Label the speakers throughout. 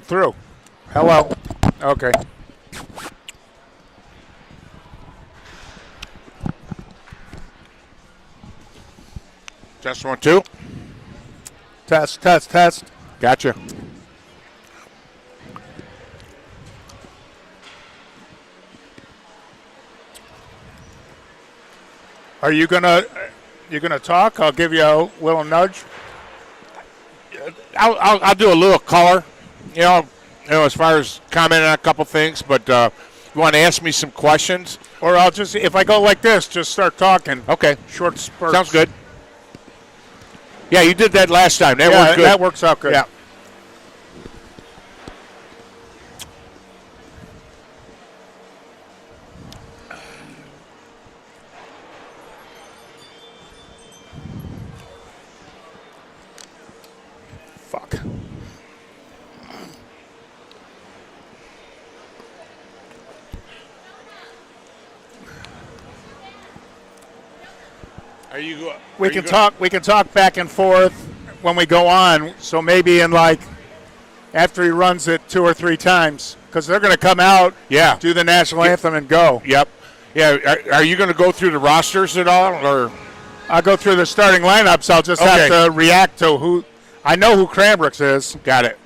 Speaker 1: Through. Hello. Okay.
Speaker 2: Test 1, 2.
Speaker 1: Test, test, test.
Speaker 2: Gotcha.
Speaker 1: Are you gonna talk? I'll give you a little nudge.
Speaker 2: I'll do a little color, as far as commenting on a couple things, but you want to ask me some questions?
Speaker 1: Or I'll just, if I go like this, just start talking.
Speaker 2: Okay.
Speaker 1: Short spurts.
Speaker 2: Sounds good. Yeah, you did that last time. That
Speaker 1: Yeah,
Speaker 2: worked good.
Speaker 1: that works out good.
Speaker 2: Yeah.
Speaker 1: Fuck. We can talk back and forth when we go on. So maybe after he runs it 2 or 3 times, because they're going to come out, do the national anthem and go.
Speaker 2: Yep. Yeah. Are you going to go through the rosters at all, or?
Speaker 1: I'll go through the starting lineups. I'll just have to react to who. I know who Cranbrook's is.
Speaker 2: Got it.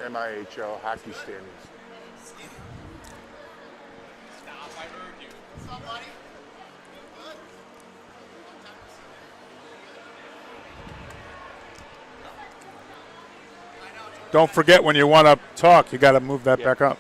Speaker 3: MIHL hockey standings.
Speaker 1: Don't forget when you want to talk, you got to move that back up.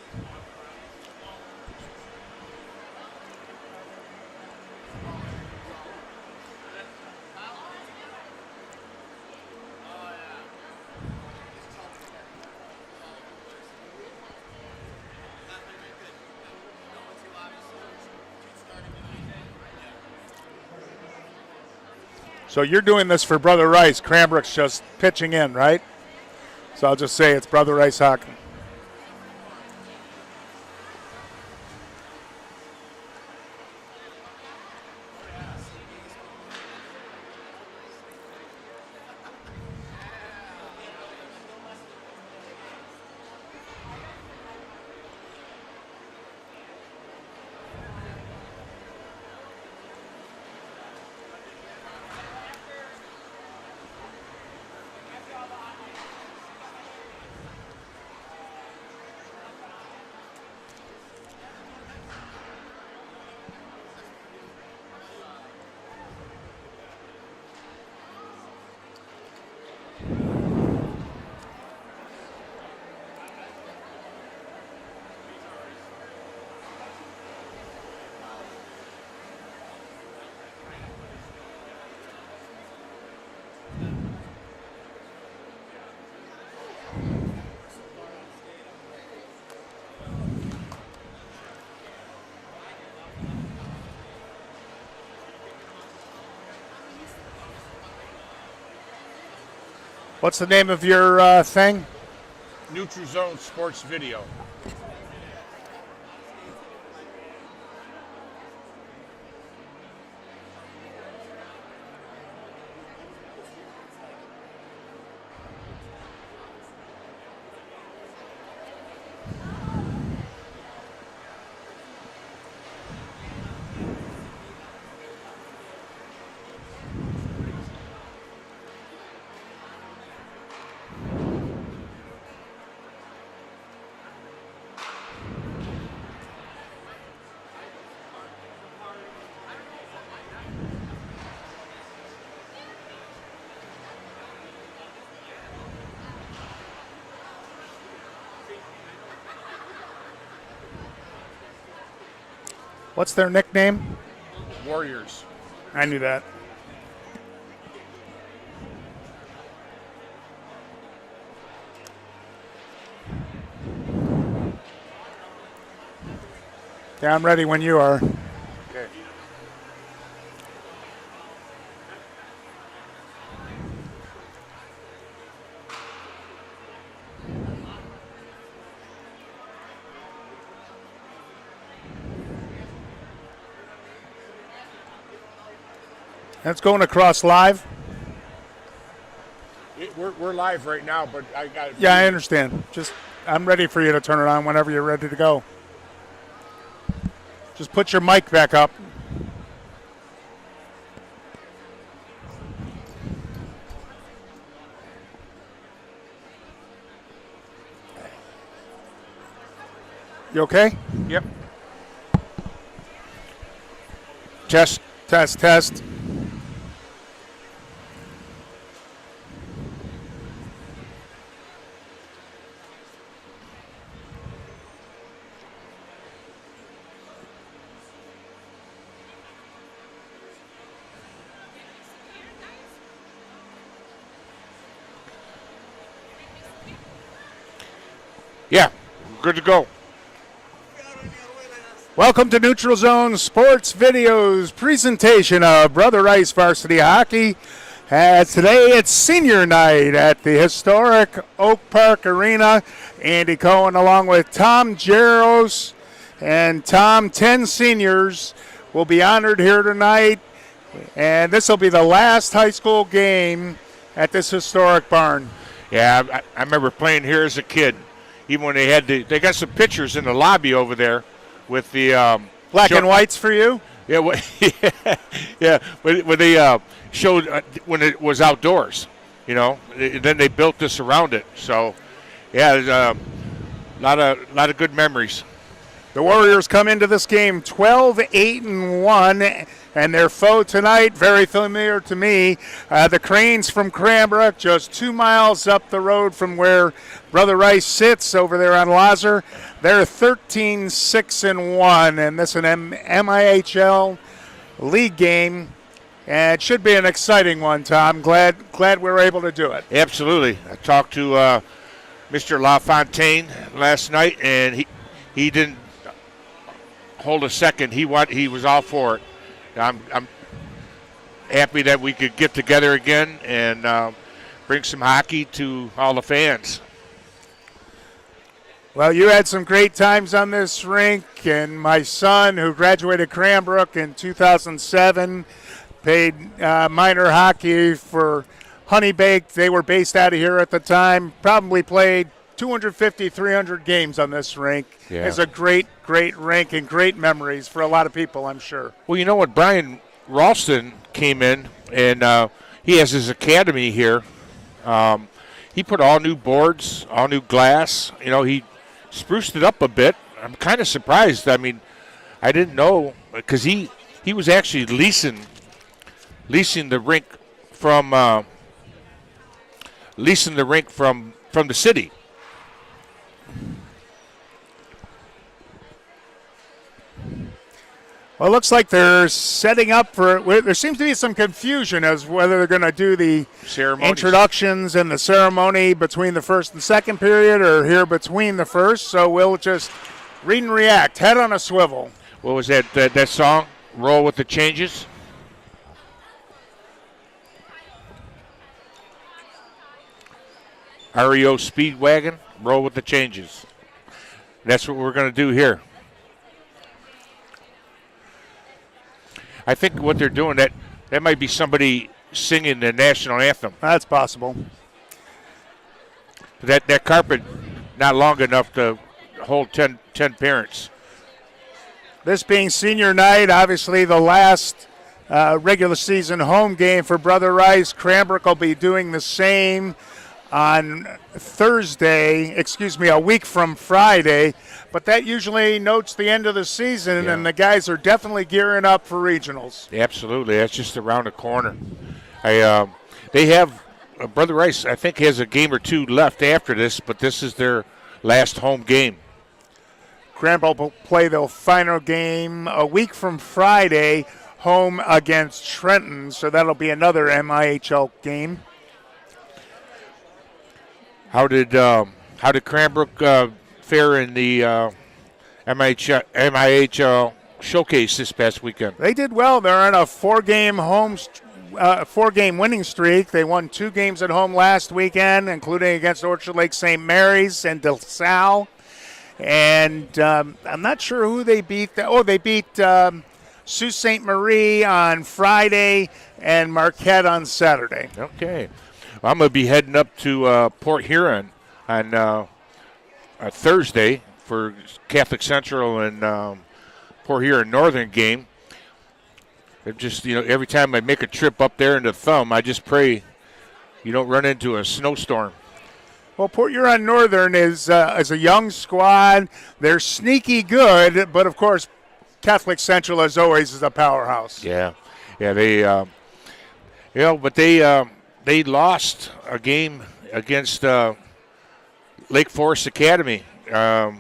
Speaker 1: So you're doing this for Brother Rice. Cranbrook's just pitching in, right? So I'll just say it's Brother Rice hockey. What's the name of your thing?
Speaker 2: NutriZone Sports Video.
Speaker 1: What's their nickname?
Speaker 2: Warriors.
Speaker 1: I knew that. Yeah, I'm ready when you are.
Speaker 3: Okay.
Speaker 1: That's going across live.
Speaker 3: We're live right now, but I got.
Speaker 1: Yeah, I understand. I'm ready for you to turn it on whenever you're ready to go. Just put your mic back up. You okay?
Speaker 2: Yep. Test.
Speaker 1: Test.
Speaker 2: Yeah, good to go.
Speaker 1: Welcome to Neutral Zone Sports Videos presentation of Brother Rice Varsity Hockey. Today it's senior night at the historic Oak Park Arena. Andy Cohen along with Tom Jaros and Tom, 10 seniors will be honored here tonight. And this will be the last high school game at this historic barn.
Speaker 2: Yeah, I remember playing here as a kid. Even when they got some pictures in the lobby over there with the
Speaker 1: black and whites for you.
Speaker 2: Yeah, yeah. When they showed when it was outdoors, then they built this around it. So, yeah, there's a lot of good memories.
Speaker 1: The Warriors come into this game 12-8-1, and their foe tonight, very familiar to me, the Cranes from Cranbrook, just 2 miles up the road from where Brother Rice sits over there on Lazar. They're 13-6-1, and this is an MIHL league game, and it should be an exciting one, Tom. Glad we were able to do it.
Speaker 2: Absolutely. I talked to Mr. LaFontaine last night, and he didn't hold a second. He was all for it. I'm happy that we could get together again and bring some hockey to all the fans.
Speaker 1: Well, you had some great times on this rink, and my son, who graduated Cranbrook in 2007, played minor hockey for Honeybake. They were based out of here at the time, probably played 250, 300 games on this rink.
Speaker 2: Yeah.
Speaker 1: It's a great rink and great memories for a lot of people, I'm sure.
Speaker 2: Well, you know what? Brian Ralston came in, and he has his academy here. He put all new boards, all new glass. He spruced it up a bit. I'm kind of surprised. I mean, I didn't know because he was actually leasing the rink from the city.
Speaker 1: Well, it looks like they're setting up for – there seems to be some confusion as whether they're going to do the introductions and the ceremony between the first and second period or here between the first. So we'll just read and react, head on a swivel.
Speaker 2: What was that song, Roll with the Changes? REO Speedwagon, Roll with the Changes. That's what we're going to do here. I think what they're doing, that might be somebody singing the national anthem.
Speaker 1: That's possible.
Speaker 2: That carpet not long enough to hold 10 parents.
Speaker 1: This being senior night, obviously the last regular season home game for Brother Rice. Cranbrook will be doing the same on Thursday, a week from Friday. But that usually notes the end of the season, and the guys are definitely gearing up for regionals.
Speaker 2: Absolutely. That's just around the corner. They have Brother Rice, I think, has a game or two left after this, but this is their last home game.
Speaker 1: Cranbrook will play their final game a week from Friday, home against Trenton, so that'll be another MIHL game. How did
Speaker 2: Cranbrook fare in the MIHL showcase this past weekend?
Speaker 1: They did well. They're on a four-game winning streak. They won 2 games at home last weekend, including against Orchard Lake St. Mary's and De Salle. And I'm not sure who they beat. They beat Sault Ste. Marie on Friday and Marquette on Saturday.
Speaker 2: Okay. Well, I'm going to be heading up to Port Huron on Thursday for Catholic Central and Port Huron Northern game. It just, every time I make a trip up there into Thumb, I just pray you don't run into a snowstorm.
Speaker 1: Well, Port Huron Northern is a young squad. They're sneaky good, but of course, Catholic Central, as always, is a powerhouse.
Speaker 2: Yeah, but they lost a game against Lake Forest Academy a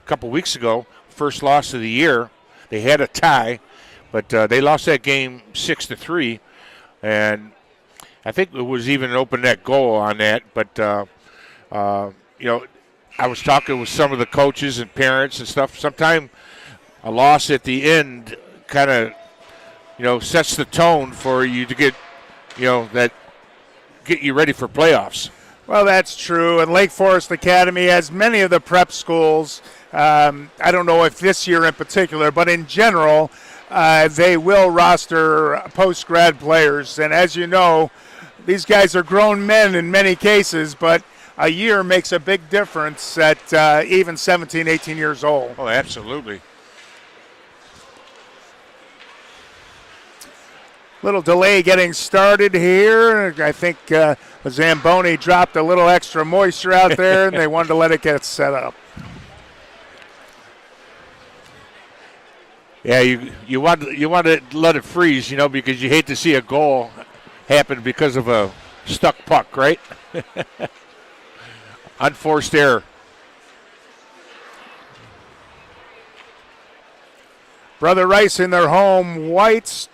Speaker 2: couple weeks ago. First loss of the year. They had a tie, but they lost that game 6-3, and I think it was even an open net goal on that. But I was talking with some of the coaches and parents and stuff. Sometimes a loss at the end kind of, sets the tone for you to get you ready for playoffs.
Speaker 1: Well, that's true. And Lake Forest Academy, as many of the prep schools, I don't know if this year in particular, but in general, they will roster post-grad players. And as you know, these guys are grown men in many cases, but a year makes a big difference at even 17, 18 years old.
Speaker 2: Oh, absolutely.
Speaker 1: Little delay getting started here. I think Zamboni dropped a little extra moisture out there, and they wanted to let it get set up.
Speaker 2: Yeah, you want to let it freeze, because you hate to see a goal happen because of a stuck puck, right? Unforced error.
Speaker 1: Brother Rice in their home whites,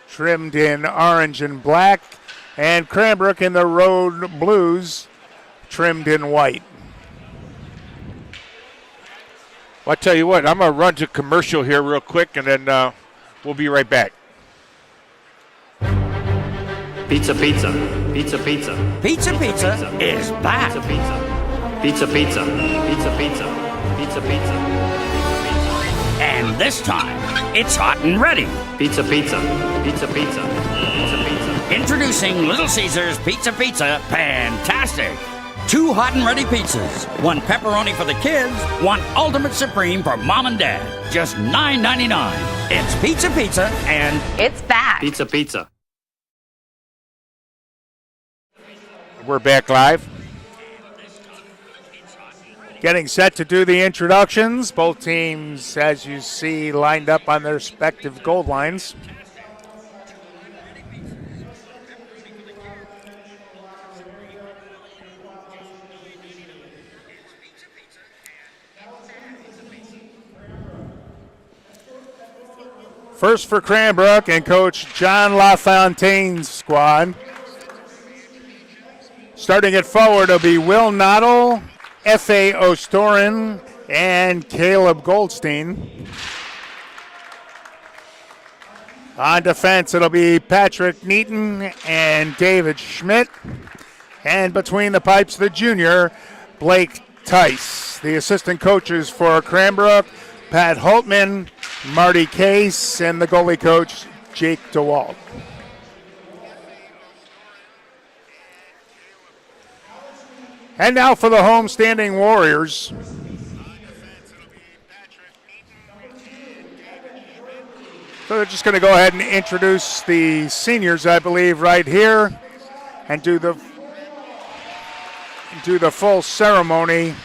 Speaker 1: trimmed in orange and black, and Cranbrook in the road blues, trimmed in white.
Speaker 2: Well, I tell you what, I'm going to run to commercial here real quick, and then we'll be right back.
Speaker 4: Pizza, pizza, pizza, pizza.
Speaker 5: Pizza Pizza is back.
Speaker 4: Pizza, pizza. Pizza, pizza, pizza, pizza, pizza, pizza.
Speaker 5: And this time, it's hot and ready.
Speaker 4: Pizza, pizza, pizza, pizza, pizza, pizza.
Speaker 5: Introducing Little Caesars Pizza Pizza Fantastic. 2 hot and ready pizzas. 1 pepperoni for the kids, 1 ultimate supreme for mom and dad. Just $9.99. It's Pizza Pizza and
Speaker 6: it's back.
Speaker 4: Pizza, pizza.
Speaker 2: We're back live.
Speaker 1: Getting set to do the introductions. Both teams, as you see, lined up on their respective goal lines. First for Cranbrook and Coach John LaFontaine's squad. Starting at forward, it'll be Will Noddle, F.A. Ostorin, and Caleb Goldstein. On defense, it'll be Patrick Neaton and David Schmidt. And between the pipes, the junior, Blake Tice. The assistant coaches for Cranbrook, Pat Holtman, Marty Case, and the goalie coach, Jake DeWalt. And now for the homestanding Warriors. So they're just going to go ahead and introduce the seniors, I believe, right here, and do the full ceremony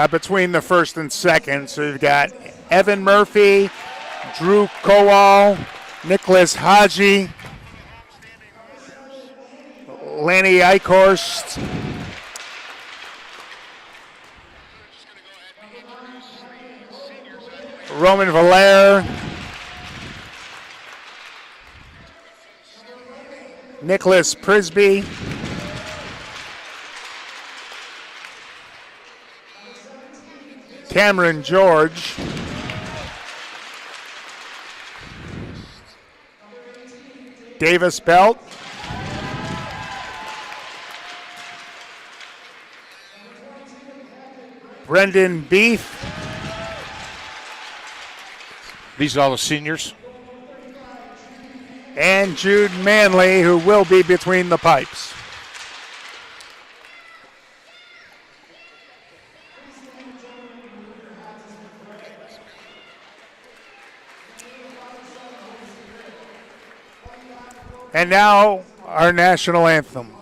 Speaker 1: between the first and second. So you've got Evan Murphy, Drew Kowal, Nicholas Haji, Lanny Eichhorst, Roman Valaire, Nicholas Prisby, Cameron George, Davis Belt, Brendan Beef.
Speaker 2: These are all the seniors.
Speaker 1: and Jude Manley, who will be between the pipes. And now our national anthem.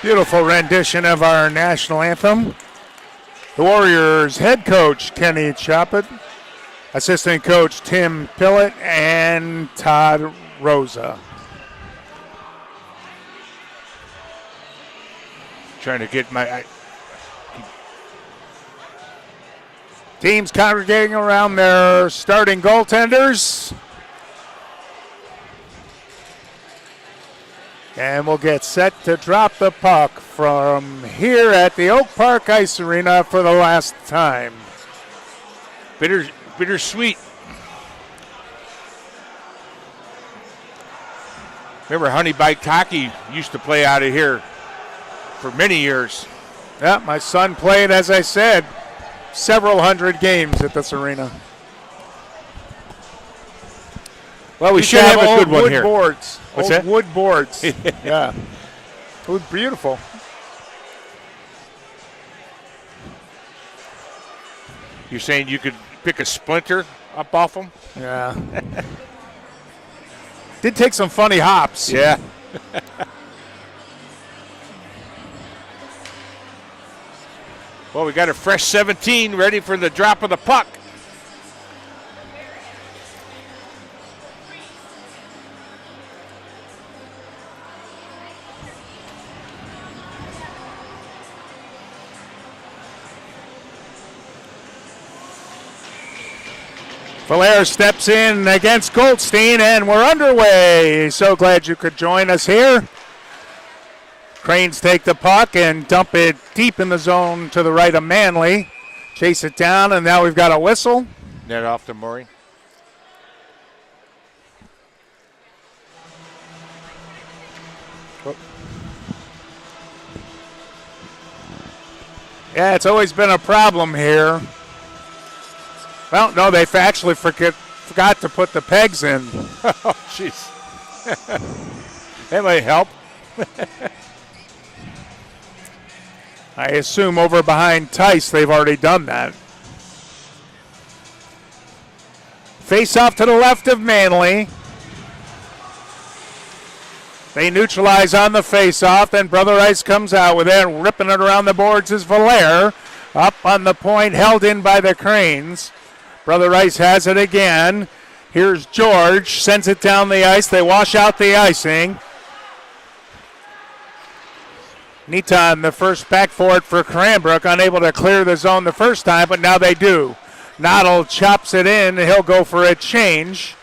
Speaker 1: Beautiful rendition of our national anthem. The Warriors head coach Kenny Choppett, assistant coach Tim Pillett, and Todd Rosa.
Speaker 2: Trying to get my...
Speaker 1: Teams congregating around their starting goaltenders. And we'll get set to drop the puck from here at the Oak Park Ice Arena for the last time.
Speaker 2: Bittersweet. Remember, Honey Bike Hockey used to play out of here for many years.
Speaker 1: Yeah, my son played, as I said, several hundred games at this arena.
Speaker 2: Well, we should have a good one here.
Speaker 1: Boards.
Speaker 2: What's
Speaker 1: old
Speaker 2: that?
Speaker 1: Wood boards. Yeah. It was beautiful.
Speaker 2: You're saying you could pick a splinter up off them?
Speaker 1: Yeah. Did take some funny hops.
Speaker 2: Yeah. Well, we got a fresh 17 ready for the drop of the puck.
Speaker 1: Valair steps in against Goldstein, and we're underway. So glad you could join us here. Cranes take the puck and dump it deep in the zone to the right of Manley. Chase it down, and now we've got a whistle.
Speaker 2: Net off to Murray.
Speaker 1: Yeah, it's always been a problem here. Well, no, they actually forgot to put the pegs in.
Speaker 2: Oh, jeez. That might help.
Speaker 1: I assume over behind Tice they've already done that. Face off to the left of Manley. They neutralize on the face-off, then Brother Rice comes out with it. Ripping it around the boards is Valaire. Up on the point, held in by the Cranes. Brother Rice has it again. Here's George, sends it down the ice. They wash out the icing. Niton, the first back for it for Cranbrook, unable to clear the zone the first time, but now they do. Noddle chops it in, and he'll go for a change.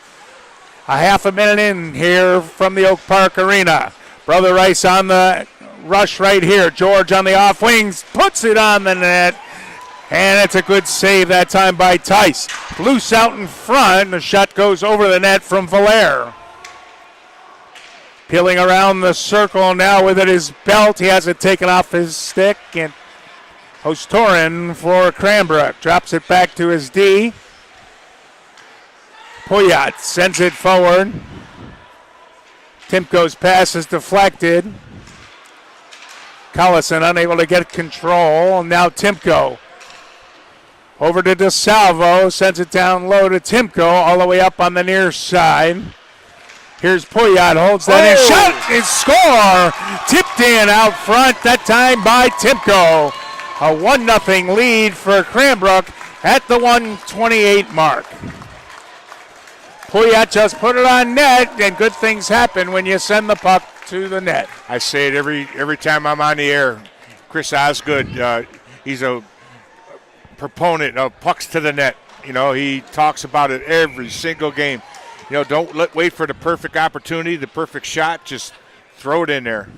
Speaker 1: A half a minute in here from the Oak Park Arena. Brother Rice on the rush right here. George on the off wings, puts it on the net, and it's a good save that time by Tice. Loose out in front, the shot goes over the net from Valaire. Peeling around the circle now with it his belt. He has it taken off his stick, and Hostorin for Cranbrook drops it back to his D. Poyat sends it forward. Timko's pass is deflected. Collison unable to get control. Now Timko over to DeSalvo. Sends it down low to Timko all the way up on the near side. Here's Poyat, holds that in. Shot and score! Tipped in out front, that time by Timko. A 1-0 lead for Cranbrook at the 1:28 mark. Poyat just put it on net, and good things happen when you send the puck to the net.
Speaker 3: I say it every time I'm on the air. Chris Osgood, he's a proponent of pucks to the net. You know, he talks about it every single game. You know, don't wait for the perfect opportunity, the perfect shot. Just throw it in there.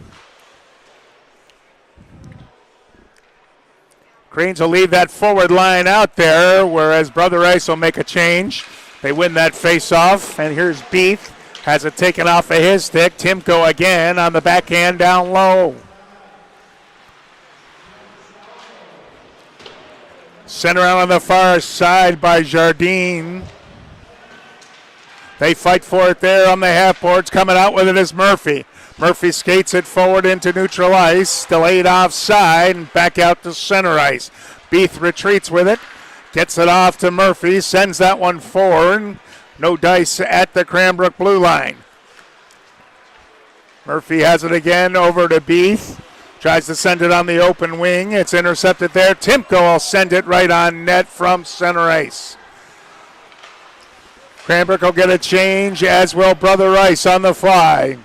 Speaker 1: Cranes will leave that forward line out there, whereas Brother Rice will make a change. They win that face-off, and here's Beef. Has it taken off of his stick. Timko again on the backhand down low. Sent around on the far side by Jardine. They fight for it there on the half boards. Coming out with it is Murphy. Murphy skates it forward into neutral ice. Delayed offside and back out to center ice. Beef retreats with it. Gets it off to Murphy. Sends that one forward. No dice at the Cranbrook blue line. Murphy has it again over to Beef. Tries to send it on the open wing. It's intercepted there. Timko will send it right on net from center ice. Cranbrook will get a change, as will Brother Rice on the fly.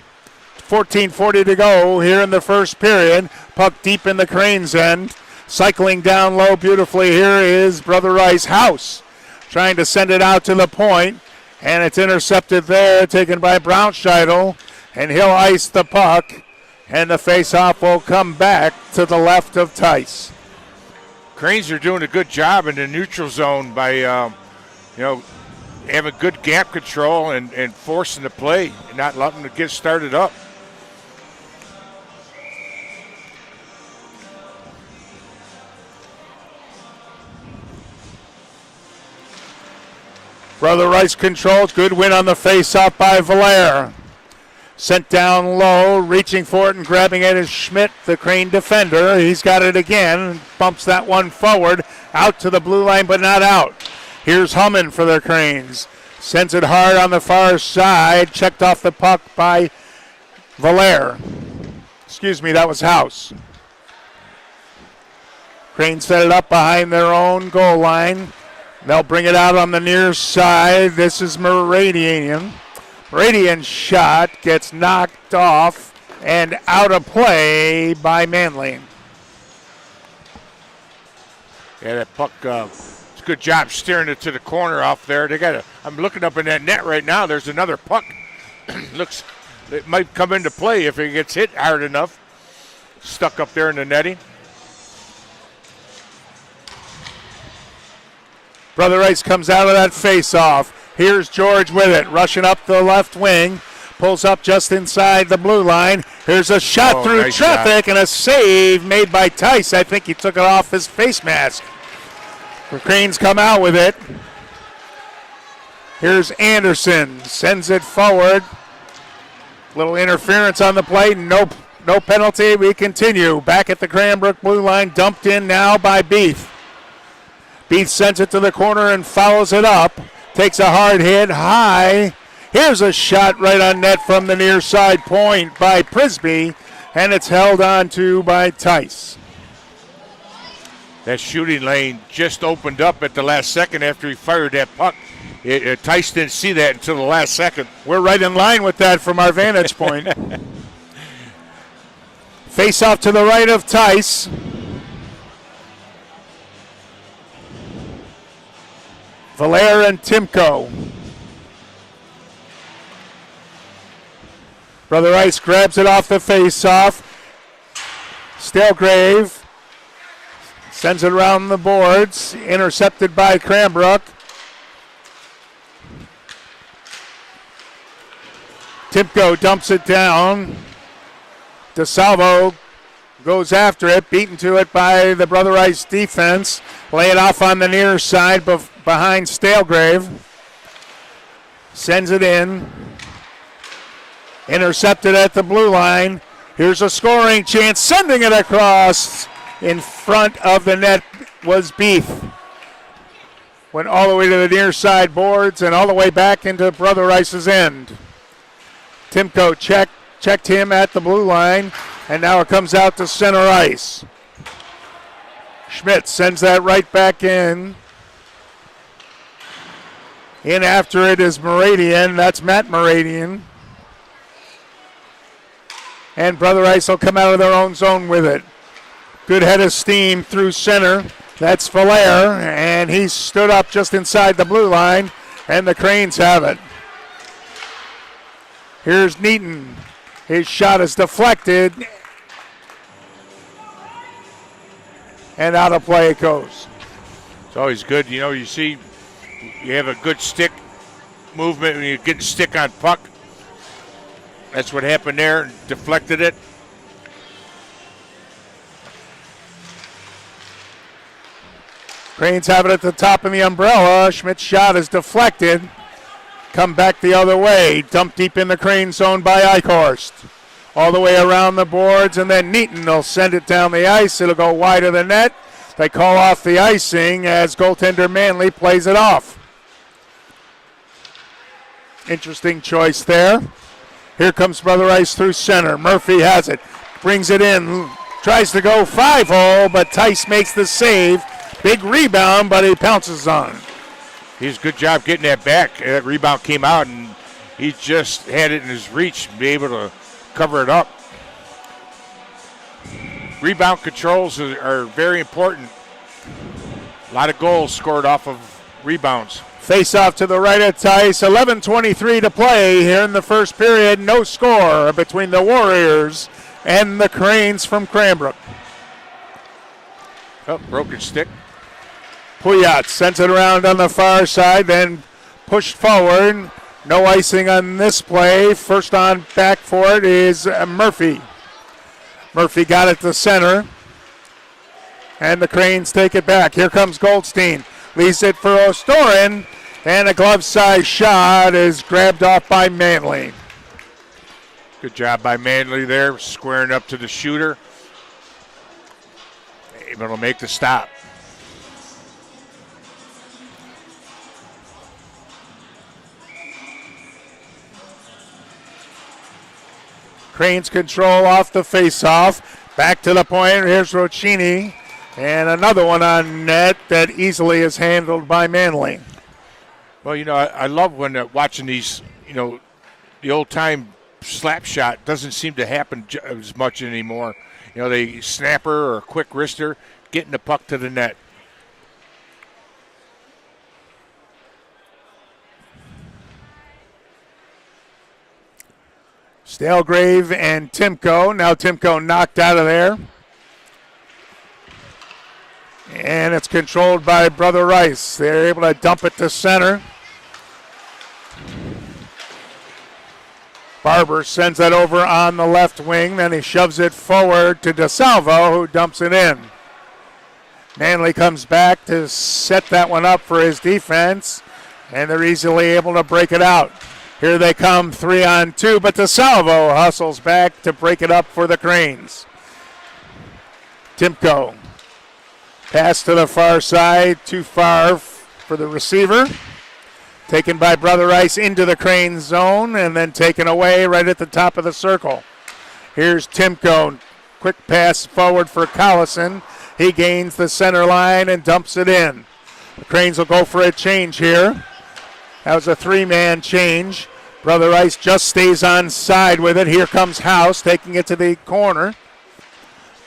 Speaker 1: 14:40 to go here in the first period. Puck deep in the Cranes' end. Cycling down low beautifully here is Brother Rice. House trying to send it out to the point, and it's intercepted there, taken by Braunscheidel, and he'll ice the puck, and the face-off will come back to the left of Tice.
Speaker 3: Cranes are doing a good job in the neutral zone by, having good gap control and forcing the play and not letting them get started up.
Speaker 1: Brother Rice controls. Good win on the face-off by Valaire. Sent down low, reaching for it and grabbing it is Schmidt, the Crane defender. He's got it again, bumps that one forward, out to the blue line, but not out. Here's Hummin for the Cranes. Sends it hard on the far side, checked off the puck by Valaire. Excuse me, that was House. Cranes set it up behind their own goal line. They'll bring it out on the near side. This is Meridian. Meridian's shot gets knocked off and out of play by Manley.
Speaker 3: Yeah, that puck, it's a good job steering it to the corner off there. I'm looking up in that net right now. There's another puck. Looks, it might come into play if it gets hit hard enough. Stuck up there in the netting.
Speaker 1: Brother Rice comes out of that face-off. Here's George with it, rushing up the left wing. Pulls up just inside the blue line. Here's a shot through
Speaker 3: nice
Speaker 1: traffic and a save made by Tice. I think he took it off his face mask. The Cranes come out with it. Here's Anderson, sends it forward. Little interference on the play. Nope. No penalty. We continue. Back at the Cranbrook blue line. Dumped in now by Beef. Beef sends it to the corner and fouls it up. Takes a hard hit high. Here's a shot right on net from the near side point by Prisby, and it's held on to by Tice.
Speaker 3: That shooting lane just opened up at the last second after he fired that puck. Tice didn't see that until the last second.
Speaker 1: We're right in line with that from our vantage point. Face off to the right of Tice. Valaire and Timko. Brother Rice grabs it off the face-off. Stalegrave sends it around the boards. Intercepted by Cranbrook. Timko dumps it down. DeSalvo goes after it, beaten to it by the Brother Rice defense. Lay it off on the near side behind Stalegrave. Sends it in. Intercepted at the blue line. Here's a scoring chance. Sending it across in front of the net was Beef. Went all the way to the near side boards and all the way back into Brother Rice's end. Timko checked him at the blue line, and now it comes out to center ice. Schmidt sends that right back in. In after it is Moradian. That's Matt Moradian. And Brother Rice will come out of their own zone with it. Good head of steam through center. That's Valaire, and he stood up just inside the blue line, and the Cranes have it. Here's Neaton. His shot is deflected, and out of play it goes.
Speaker 3: It's always good. You know, you see you have a good stick movement when you get a stick on puck. That's what happened there. Deflected it.
Speaker 1: Cranes have it at the top of the umbrella. Schmidt's shot is deflected. Come back the other way. Dumped deep in the Crane zone by Eichhorst. All the way around the boards, and then Neaton will send it down the ice. It'll go wide of the net. They call off the icing as goaltender Manley plays it off. Interesting choice there. Here comes Brother Rice through center. Murphy has it. Brings it in. Tries to go 5-0, but Tice makes the save. Big rebound, but he pounces on.
Speaker 3: He did a good job getting that back. That rebound came out, and he just had it in his reach to be able to cover it up. Rebound controls are very important. A lot of goals scored off of rebounds.
Speaker 1: Face off to the right of Tice. 11:23 to play here in the first period. No score between the Warriors and the Cranes from Cranbrook.
Speaker 3: Oh, broken stick.
Speaker 1: Puyat sends it around on the far side, then pushed forward. No icing on this play. First on back for it is Murphy. Murphy got it to center. And the Cranes take it back. Here comes Goldstein. Leaves it for O'Storin. And a glove-side shot is grabbed off by Manley.
Speaker 3: Good job by Manley there, squaring up to the shooter. Able to make the stop.
Speaker 1: Cranes control off the face-off. Back to the point. Here's Roccini. And another one on net that easily is handled by Manley.
Speaker 3: Well, you know, I love when watching these, you know, the old-time slap shot doesn't seem to happen as much anymore. You know, they snapper or a quick wrister, getting the puck to the net.
Speaker 1: Stalegrave and Timko. Now Timko knocked out of there. And it's controlled by Brother Rice. They're able to dump it to center. Barber sends that over on the left wing. Then he shoves it forward to DeSalvo, who dumps it in. Manley comes back to set that one up for his defense. And they're easily able to break it out. Here they come, 3-on-2, but DeSalvo hustles back to break it up for the Cranes. Timko. Pass to the far side, too far for the receiver. Taken by Brother Rice into the Crane zone and then taken away right at the top of the circle. Here's Timko. Quick pass forward for Collison. He gains the center line and dumps it in. The Cranes will go for a change here. That was a 3-man change. Brother Rice just stays on side with it. Here comes House taking it to the corner.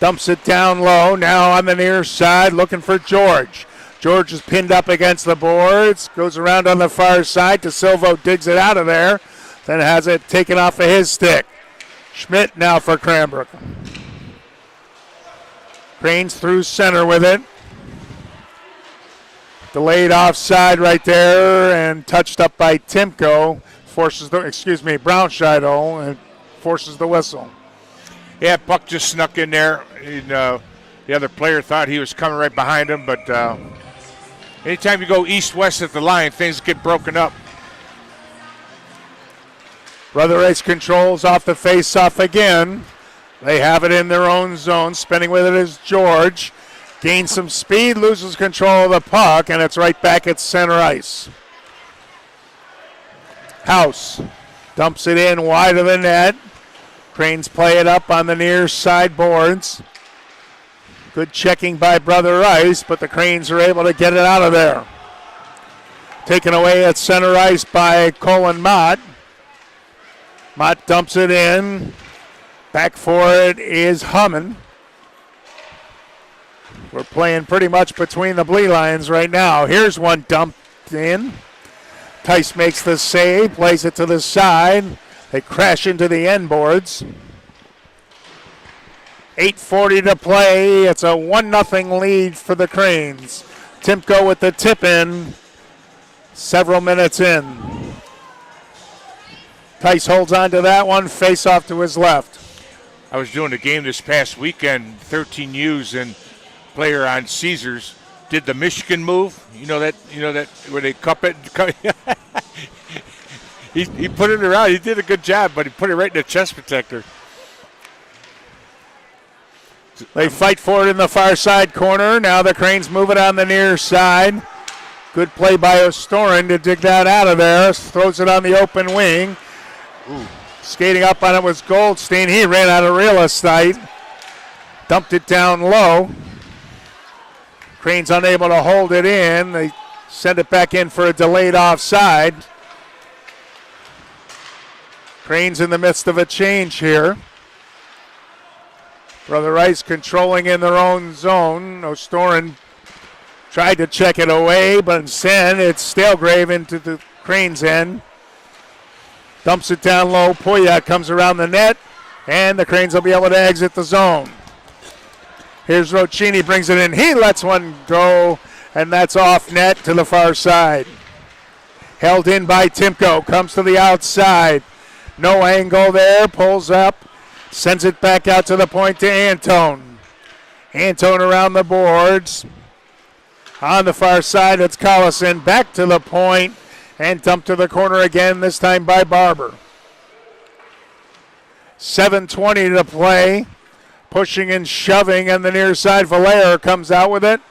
Speaker 1: Dumps it down low. Now on the near side looking for George. George is pinned up against the boards. Goes around on the far side. DeSilvo digs it out of there. Then has it taken off of his stick. Schmidt now for Cranbrook. Cranes through center with it. Delayed offside right there and touched up by Timko. Brownscheitel and forces the whistle.
Speaker 3: Yeah, Buck just snuck in there. And, the other player thought he was coming right behind him, but anytime you go east-west at the line, things get broken up.
Speaker 1: Brother Rice controls off the face-off again. They have it in their own zone. Spinning with it is George. Gains some speed, loses control of the puck, and it's right back at center ice. House dumps it in wide of the net. Cranes play it up on the near side boards. Good checking by Brother Rice, but the Cranes are able to get it out of there. Taken away at center ice by Colin Mott. Mott dumps it in. Back for it is Hummin. We're playing pretty much between the blue lines right now. Here's one dumped in. Tice makes the save, plays it to the side. They crash into the end boards. 8:40 to play. It's a 1-0 lead for the Cranes. Timko with the tip in. Several minutes in. Tice holds on to that one. Face off to his left.
Speaker 3: I was doing a game this past weekend, 13U's, and player on Caesars did the Michigan move. You know that where they cup it. He put it around. He did a good job, but he put it right in the chest protector.
Speaker 1: They fight for it in the far side corner. Now the Cranes move it on the near side. Good play by O'Storin to dig that out of there. Throws it on the open wing. Ooh. Skating up on it was Goldstein. He ran out of real estate. Dumped it down low. Cranes unable to hold it in. They send it back in for a delayed offside. Cranes in the midst of a change here. Brother Rice controlling in their own zone. O'Storin tried to check it away, but instead it's Stalegrave into the Cranes end. Dumps it down low. Poyat comes around the net, and the Cranes will be able to exit the zone. Here's Roccini, brings it in. He lets one go, and that's off net to the far side. Held in by Timko. Comes to the outside. No angle there. Pulls up. Sends it back out to the point to Antone. Antone around the boards. On the far side, it's Collison. Back to the point. And dumped to the corner again, this time by Barber. 7:20 to play. Pushing and shoving on the near side. Valaire comes out with it.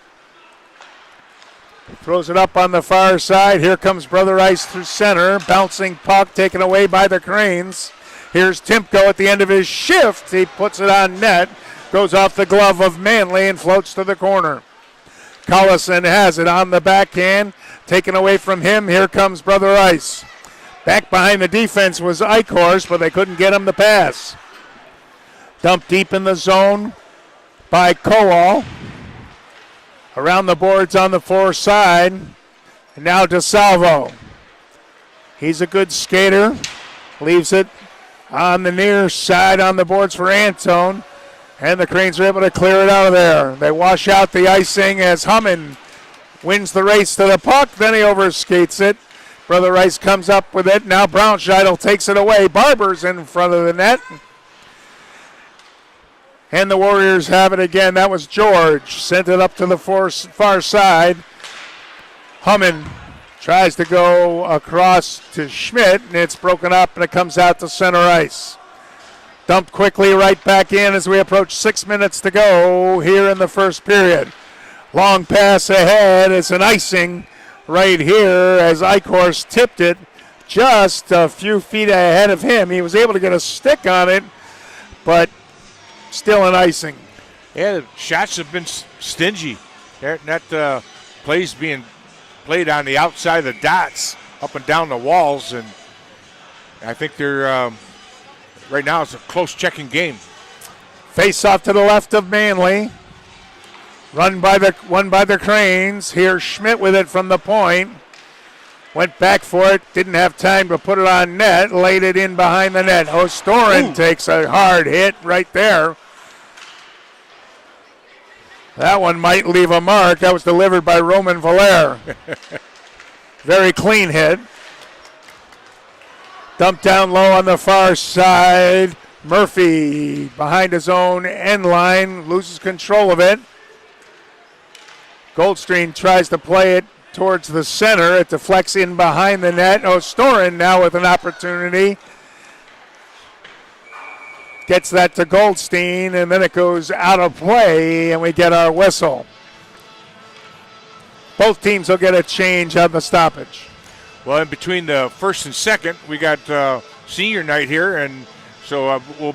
Speaker 1: Throws it up on the far side. Here comes Brother Rice through center. Bouncing puck taken away by the Cranes. Here's Timko at the end of his shift. He puts it on net. Goes off the glove of Manley and floats to the corner. Collison has it on the backhand. Taken away from him. Here comes Brother Rice. Back behind the defense was Eichhorst, but they couldn't get him to pass. Dumped deep in the zone by Kowal. Around the boards on the far side. And now DeSalvo. He's a good skater. Leaves it on the near side on the boards for Antone. And the Cranes are able to clear it out of there. They wash out the icing as Hummin wins the race to the puck. Then he overskates it. Brother Rice comes up with it. Now Brownscheitel takes it away. Barber's in front of the net. And the Warriors have it again. That was George. Sent it up to the far side. Hummin Tries to go across to Schmidt, and it's broken up, and it comes out to center ice. Dumped quickly right back in as we approach 6 minutes to go here in the first period. Long pass ahead. It's an icing right here as Eichhorst tipped it just a few feet ahead of him. He was able to get a stick on it, but still an icing.
Speaker 3: Yeah, the shots have been stingy. That play's being played on the outside of the dots, up and down the walls, and I think they're right now it's a close checking game.
Speaker 1: Face off to the left of Manley. Won by the Cranes. Here's Schmidt with it from the point. Went back for it. Didn't have time to put it on net. Laid it in behind the net. O'Storin takes a hard hit right there. That one might leave a mark. That was delivered by Roman Valaire. Very clean hit. Dumped down low on the far side. Murphy behind his own end line. Loses control of it. Goldstein tries to play it towards the center. It deflects in behind the net. O'Storin now with an opportunity. Gets that to Goldstein, and then it goes out of play, and we get our whistle. Both teams will get a change on the stoppage.
Speaker 3: Well, in between the first and second, we got senior night here, and so I'll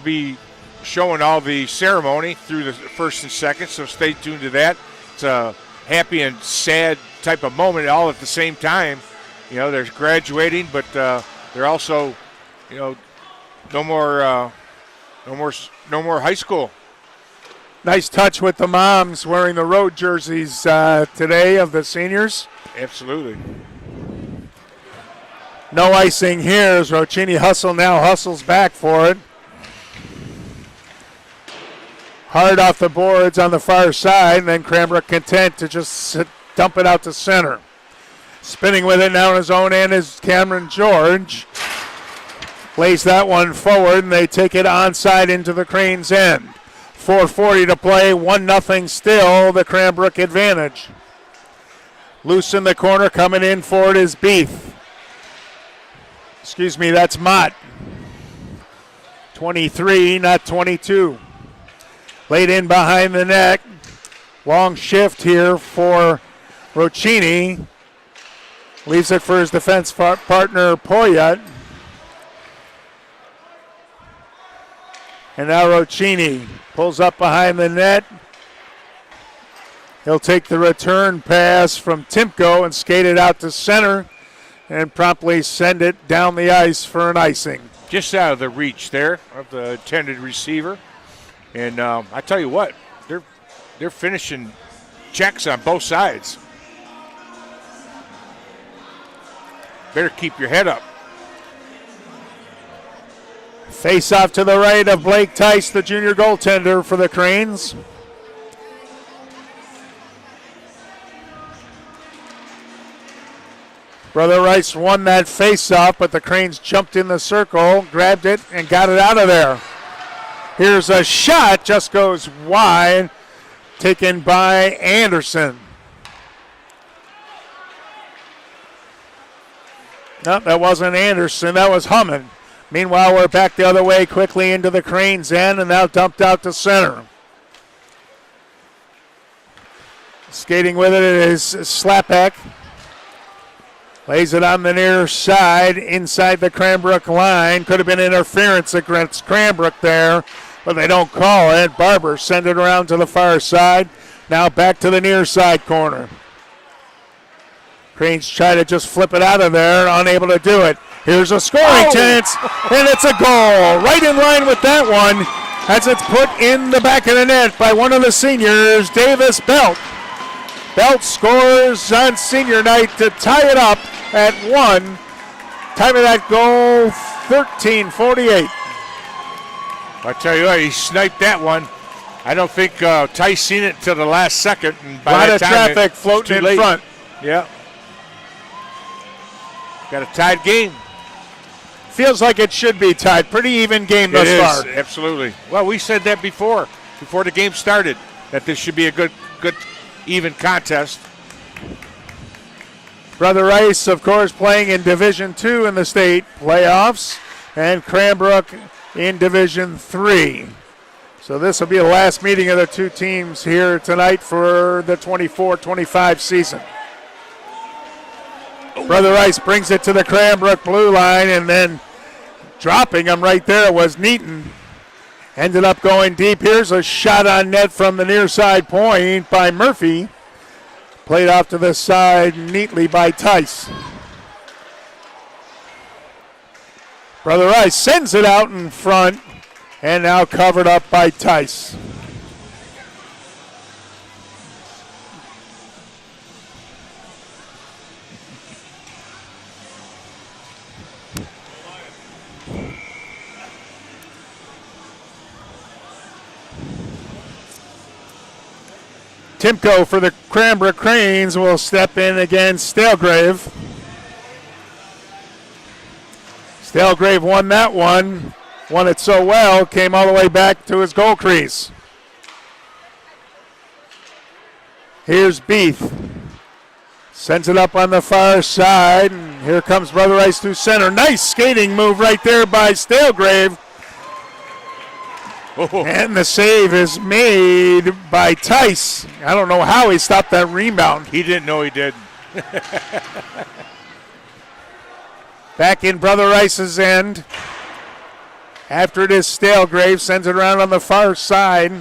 Speaker 3: be showing all the ceremony through the first and second, so stay tuned to that. It's a happy and sad type of moment all at the same time. You know, there's graduating, but they're also, you know, no more high school.
Speaker 1: Nice touch with the moms wearing the road jerseys today of the seniors.
Speaker 3: Absolutely.
Speaker 1: No icing here as Roccini hustles back for it. Hard off the boards on the far side, and then Cranbrook content to just dump it out to center. Spinning with it now on his own end is Cameron George. Lays that one forward, and they take it onside into the Cranes' end. 4:40 to play, 1-0 still, the Cranbrook advantage. Loose in the corner, coming in for it is Beef. Excuse me, that's Mott. 23, not 22. Laid in behind the net. Long shift here for Roccini. Leaves it for his defense partner, Poyet. And now Roccini pulls up behind the net. He'll take the return pass from Timko and skate it out to center and promptly send it down the ice for an icing.
Speaker 3: Just out of the reach there of the intended receiver. And I tell you what, they're finishing checks on both sides. Better keep your head up.
Speaker 1: Face off to the right of Blake Tice, the junior goaltender for the Cranes. Brother Rice won that face-off, but the Cranes jumped in the circle, grabbed it, and got it out of there. Here's a shot, just goes wide, taken by Anderson. No, that wasn't Anderson, that was Hummon. Meanwhile, we're back the other way quickly into the Cranes' end, and now dumped out to center. Skating with it is Slapek. Lays it on the near side, inside the Cranbrook line. Could have been interference against Cranbrook there, but they don't call it. Barber send it around to the far side. Now back to the near side corner. Cranes try to just flip it out of there, unable to do it. Here's a scoring chance, and it's a goal. Right in line with that one, as it's put in the back of the net by one of the seniors, Davis Belt. Belt scores on senior night to tie it up at 1. Time of that goal, 13:48.
Speaker 3: I tell you what, he sniped that one. I don't think Tice seen it until the last second. And by
Speaker 1: a lot
Speaker 3: that
Speaker 1: of
Speaker 3: time
Speaker 1: traffic floating in front.
Speaker 3: Yeah. Got a tied game.
Speaker 1: Feels like it should be tied. Pretty even game thus far.
Speaker 3: Absolutely. Well, we said that before the game started, that this should be a good even contest.
Speaker 1: Brother Rice, of course, playing in Division II in the state playoffs, and Cranbrook in Division III. So this will be the last meeting of the two teams here tonight for the 24-25 season. Brother Rice brings it to the Cranbrook blue line, and then dropping him right there was Neaton. Ended up going deep. Here's a shot on net from the near side point by Murphy. Played off to the side neatly by Tice. Brother Rice sends it out in front, and now covered up by Tice. Timko for the Cranbrook Cranes will step in against Stalegrave. Stalegrave won that one. Won it so well, came all the way back to his goal crease. Here's Beath. Sends it up on the far side, and here comes Brother Rice through center. Nice skating move right there by Stalegrave. And the save is made by Tice. I don't know how he stopped that rebound.
Speaker 3: He didn't know he did.
Speaker 1: Back in Brother Rice's end. After it is Stalegrave, sends it around on the far side.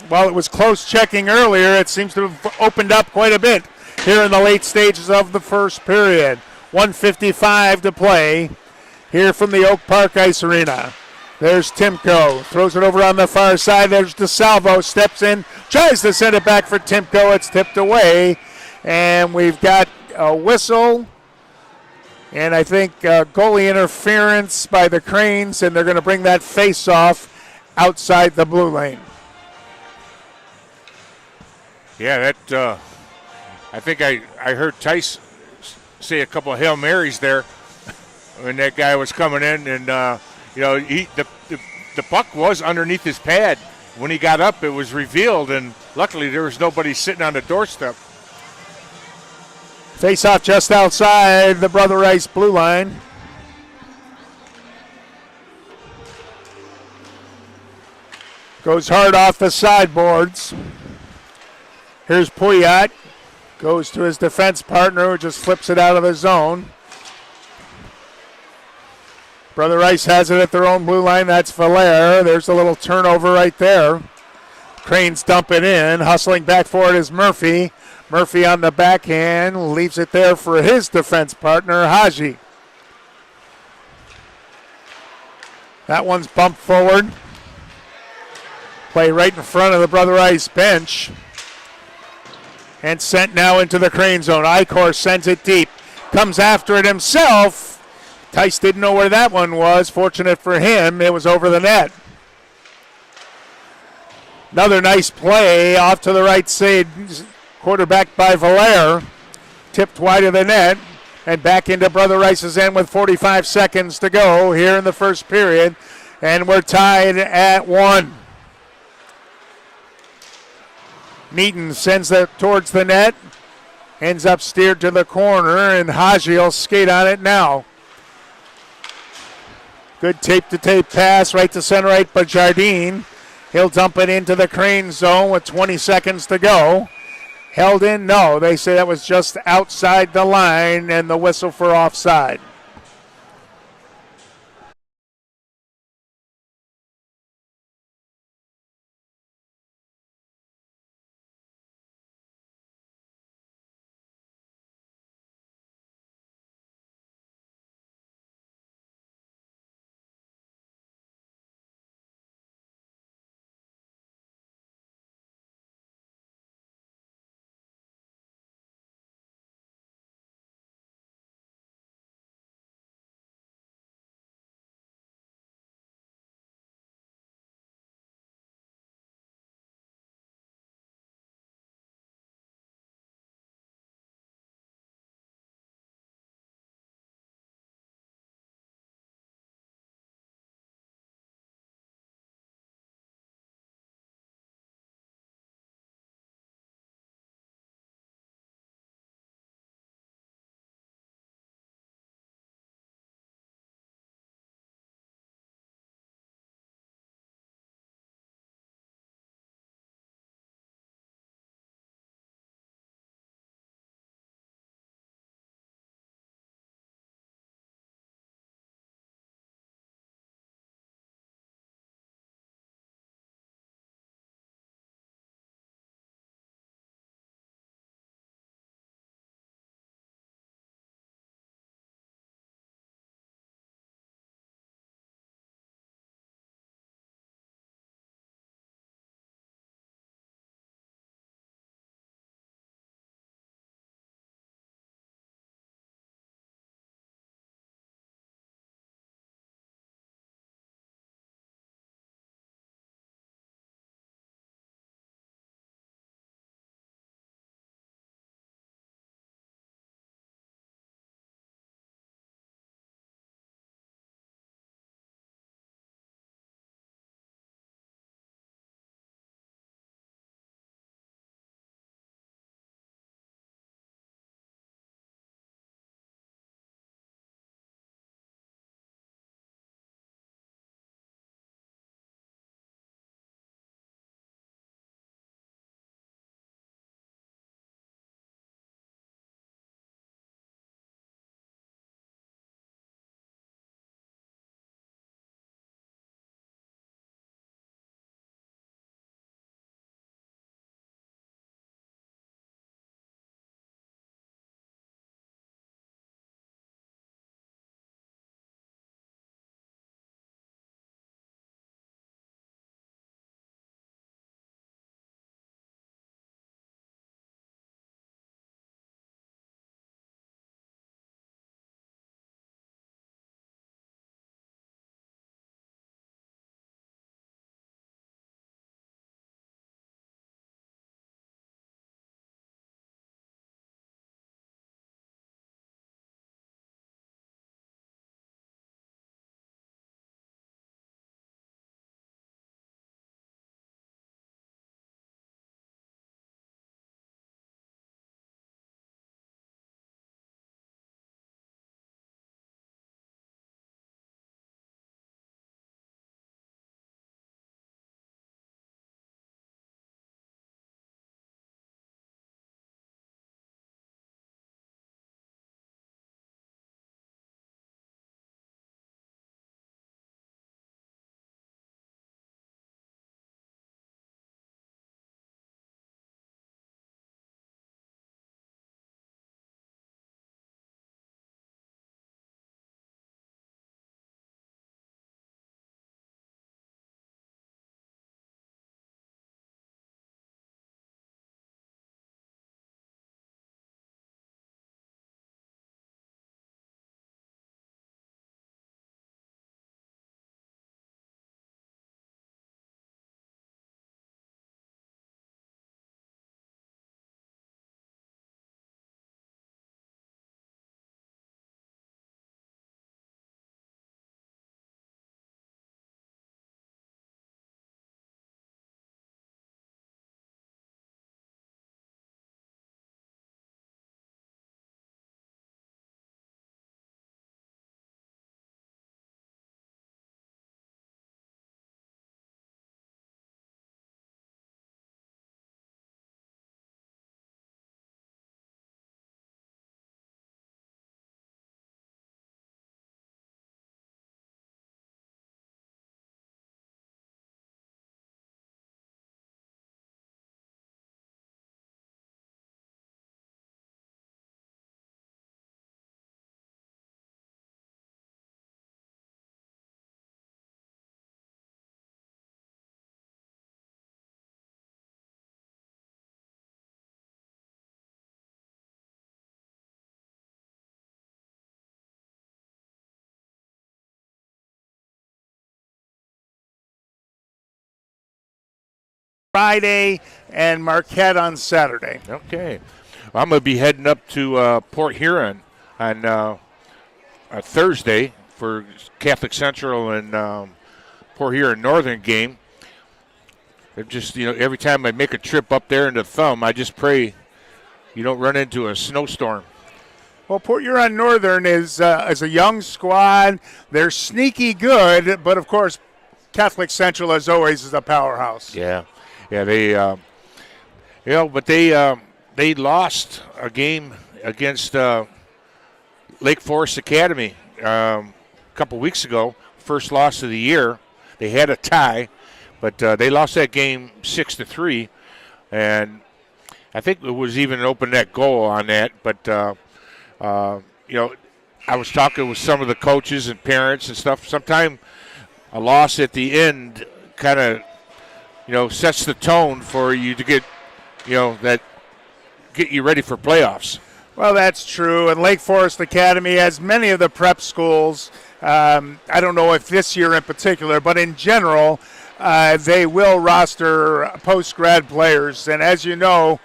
Speaker 1: While it was close checking earlier, it seems to have opened up quite a bit here in the late stages of the first period. 1:55 to play here from the Oak Park Ice Arena. There's Timko, throws it over on the far side. There's DeSalvo, steps in, tries to send it back for Timko. It's tipped away, and we've got a whistle, and I think goalie interference by the Cranes, and they're going to bring that face-off outside the blue lane.
Speaker 3: Yeah, that. I think I heard Tice say a couple of Hail Marys there when that guy was coming in, and the puck was underneath his pad. When he got up, it was revealed, and luckily there was nobody sitting on the doorstep.
Speaker 1: Face off just outside the Brother Rice blue line. Goes hard off the sideboards. Here's Puyat. Goes to his defense partner who just flips it out of the zone. Brother Rice has it at their own blue line. That's Valaire. There's a little turnover right there. Cranes dump it in. Hustling back for it is Murphy. Murphy on the backhand. Leaves it there for his defense partner, Haji. That one's bumped forward. Play right in front of the Brother Rice bench. And sent now into the Crane zone. Icor sends it deep. Comes after it himself. Tice didn't know where that one was. Fortunate for him, it was over the net. Another nice play off to the right side. Quarterback by Valaire. Tipped wide of the net. And back into Brother Rice's end with 45 seconds to go here in the first period. And we're tied at 1. Neaton sends it towards the net. Ends up steered to the corner, and Haji will skate on it now. Good tape-to-tape pass right to center right by Jardine. He'll dump it into the Crane zone with 20 seconds to go. Held in? No. They say that was just outside the line and the whistle for offside. Friday and Marquette on Saturday.
Speaker 2: Okay. I'm going to be heading up to Port Huron on Thursday for Catholic Central and Port Huron Northern game. It just, every time I make a trip up there in the Thumb, I just pray you don't run into a snowstorm.
Speaker 1: Well, Port Huron Northern is a young squad. They're sneaky good, but of course, Catholic Central, as always, is a powerhouse.
Speaker 2: Yeah, they, but they lost a game against Lake Forest Academy a couple weeks ago. First loss of the year. They had a tie, but they lost that game 6-3, and I think it was even an open net goal on that. But I was talking with some of the coaches and parents and stuff. Sometimes a loss at the end kind of, sets the tone for you to get, that get you ready for playoffs.
Speaker 1: Well, that's true. And Lake Forest Academy, as many of the prep schools, I don't know if this year in particular, but in general, they will roster post-grad players. And as you know,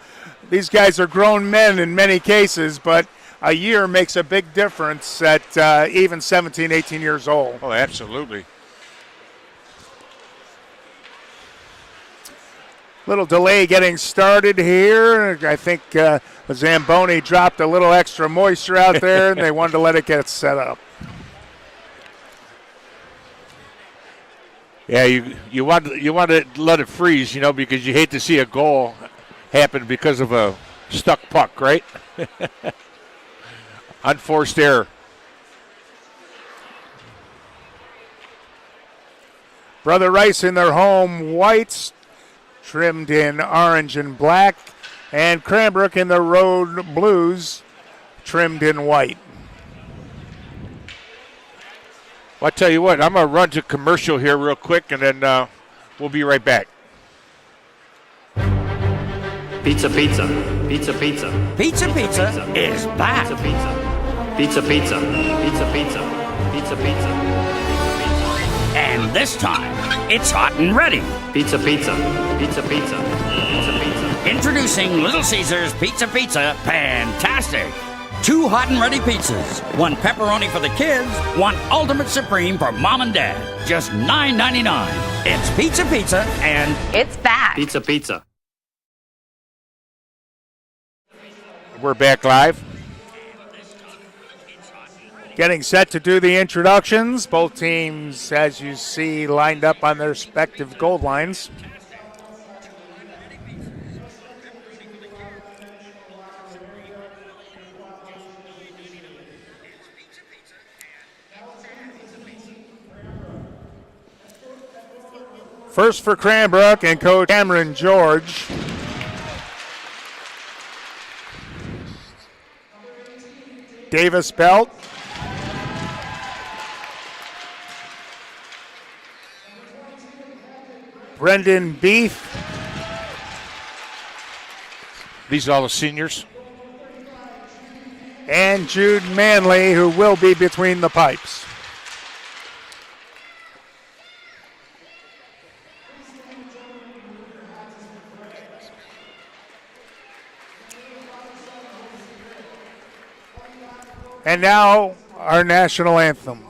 Speaker 1: these guys are grown men in many cases, but a year makes a big difference at even 17, 18 years old.
Speaker 2: Oh, absolutely.
Speaker 1: Little delay getting started here. I think Zamboni dropped a little extra moisture out there, and they wanted to let it get set up.
Speaker 2: Yeah, you want to let it freeze, because you hate to see a goal happen because of a stuck puck, right? Unforced error.
Speaker 1: Brother Rice in their home whites, trimmed in orange and black, and Cranbrook in the road blues, trimmed in white.
Speaker 2: Well, I tell you what, I'm going to run to commercial here real quick, and then we'll be right back.
Speaker 4: Pizza, pizza, pizza, pizza.
Speaker 5: Pizza Pizza is back.
Speaker 4: Pizza, pizza. Pizza, pizza, pizza, pizza, pizza, pizza.
Speaker 5: And this time, it's hot and ready.
Speaker 4: Pizza, pizza, pizza, pizza, pizza, pizza.
Speaker 5: Introducing Little Caesars Pizza Pizza Fantastic. 2 hot and ready pizzas. 1 pepperoni for the kids, 1 ultimate supreme for mom and dad. Just $9.99. It's Pizza Pizza and
Speaker 6: It's back.
Speaker 4: Pizza, pizza.
Speaker 2: We're back live.
Speaker 1: Getting set to do the introductions. Both teams, as you see, lined up on their respective goal lines. First for Cranbrook and Coach Cameron George. Davis Belt. Brendan Beef.
Speaker 2: These are all the seniors.
Speaker 1: And Jude Manley, who will be between the pipes. And now our national anthem.